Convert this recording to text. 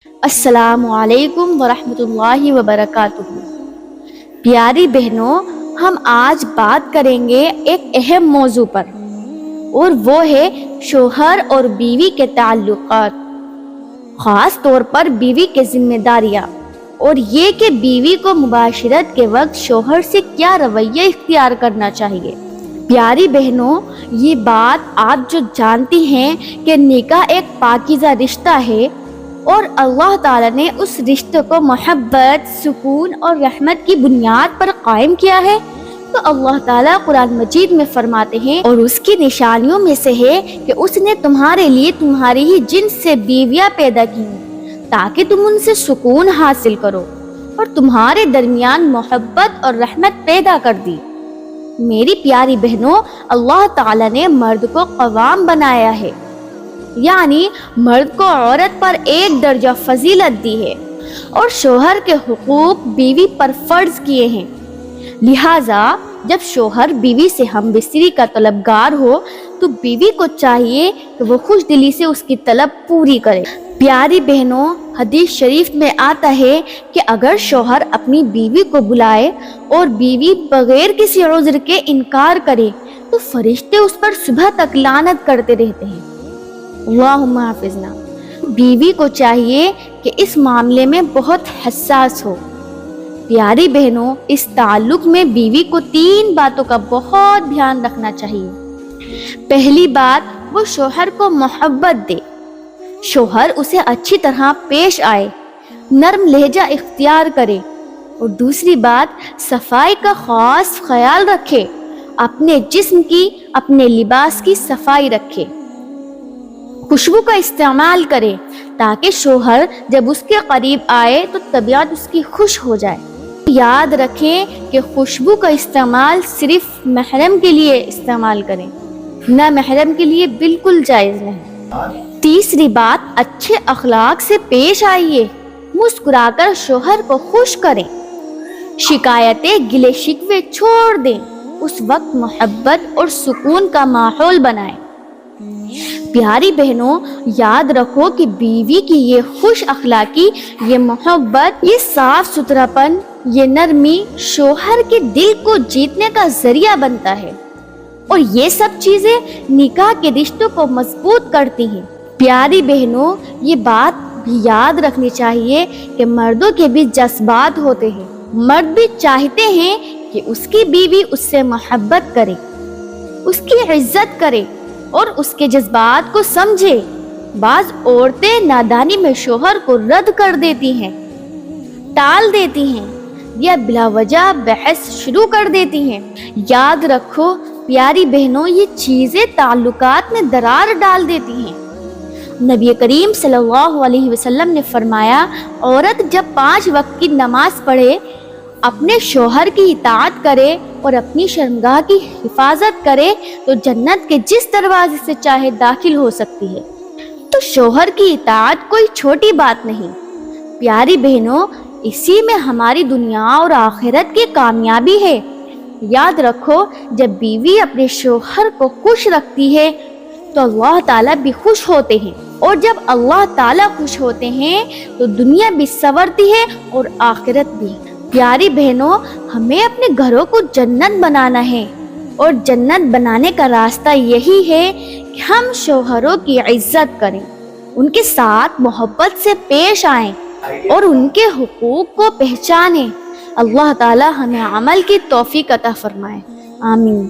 السلام علیکم ورحمۃ اللہ وبرکاتہ۔ پیاری بہنوں، ہم آج بات کریں گے ایک اہم موضوع پر، اور وہ ہے شوہر اور بیوی کے تعلقات، خاص طور پر بیوی کے ذمہ داریاں، اور یہ کہ بیوی کو مباشرت کے وقت شوہر سے کیا رویہ اختیار کرنا چاہیے۔ پیاری بہنوں، یہ بات آپ جو جانتی ہیں کہ نکاح ایک پاکیزہ رشتہ ہے، اور اللہ تعالیٰ نے اس رشتے کو محبت، سکون اور رحمت کی بنیاد پر قائم کیا ہے، تو اللہ تعالیٰ قرآن مجید میں فرماتے ہیں، اور اس کی نشانیوں میں سے ہے کہ اس نے تمہارے لیے تمہاری ہی جنس سے بیویاں پیدا کی ہیں تاکہ تم ان سے سکون حاصل کرو، اور تمہارے درمیان محبت اور رحمت پیدا کر دی۔ میری پیاری بہنوں، اللہ تعالیٰ نے مرد کو قوام بنایا ہے، یعنی مرد کو عورت پر ایک درجہ فضیلت دی ہے، اور شوہر کے حقوق بیوی پر فرض کیے ہیں۔ لہٰذا جب شوہر بیوی سے ہم بستری کا طلبگار ہو تو بیوی کو چاہیے کہ وہ خوش دلی سے اس کی طلب پوری کرے۔ پیاری بہنوں، حدیث شریف میں آتا ہے کہ اگر شوہر اپنی بیوی کو بلائے اور بیوی بغیر کسی عذر کے انکار کرے تو فرشتے اس پر صبح تک لعنت کرتے رہتے ہیں۔ اللہم حافظنا۔ بیوی کو چاہیے کہ اس معاملے میں بہت حساس ہو۔ پیاری بہنوں، اس تعلق میں بیوی کو 3 باتوں کا بہت دھیان رکھنا چاہیے۔ پہلی بات، وہ شوہر کو محبت دے، شوہر اسے اچھی طرح پیش آئے، نرم لہجہ اختیار کرے، اور دوسری بات، صفائی کا خاص خیال رکھے، اپنے جسم کی، اپنے لباس کی صفائی رکھے، خوشبو کا استعمال کرے تاکہ شوہر جب اس کے قریب آئے تو طبیعت اس کی خوش ہو جائے۔ یاد رکھیں کہ خوشبو کا استعمال صرف محرم کے لیے استعمال کریں، نہ محرم کے لیے بالکل جائز نہیں۔ تیسری بات، اچھے اخلاق سے پیش آئیے، مسکرا کر شوہر کو خوش کریں، شکایتیں، گلے شکوے چھوڑ دیں، اس وقت محبت اور سکون کا ماحول بنائیں۔ پیاری بہنوں، یاد رکھو کہ بیوی کی یہ خوش اخلاقی، یہ محبت، یہ صاف ستھرا پن، یہ نرمی شوہر کے دل کو جیتنے کا ذریعہ بنتا ہے، اور یہ سب چیزیں نکاح کے رشتوں کو مضبوط کرتی ہیں۔ پیاری بہنوں، یہ بات بھی یاد رکھنی چاہیے کہ مردوں کے بھی جذبات ہوتے ہیں، مرد بھی چاہتے ہیں کہ اس کی بیوی اس سے محبت کرے، اس کی عزت کرے اور اس کے جذبات کو سمجھے۔ بعض عورتیں نادانی میں شوہر کو رد کر دیتی ہیں، ٹال دیتی ہیں، یا بلا وجہ بحث شروع کر دیتی ہیں۔ یاد رکھو پیاری بہنوں، یہ چیزیں تعلقات میں درار ڈال دیتی ہیں۔ نبی کریم صلی اللہ علیہ وسلم نے فرمایا، عورت جب 5 وقت کی نماز پڑھے، اپنے شوہر کی اطاعت کرے اور اپنی شرمگاہ کی حفاظت کرے تو جنت کے جس دروازے سے چاہے داخل ہو سکتی ہے۔ تو شوہر کی اطاعت کوئی چھوٹی بات نہیں۔ پیاری بہنوں، اسی میں ہماری دنیا اور آخرت کی کامیابی ہے۔ یاد رکھو، جب بیوی اپنے شوہر کو خوش رکھتی ہے تو اللہ تعالیٰ بھی خوش ہوتے ہیں، اور جب اللہ تعالیٰ خوش ہوتے ہیں تو دنیا بھی سنورتی ہے اور آخرت بھی۔ پیاری بہنوں، ہمیں اپنے گھروں کو جنت بنانا ہے، اور جنت بنانے کا راستہ یہی ہے کہ ہم شوہروں کی عزت کریں، ان کے ساتھ محبت سے پیش آئیں اور ان کے حقوق کو پہچانیں۔ اللہ تعالی ہمیں عمل کی توفیق عطا فرمائے، آمین۔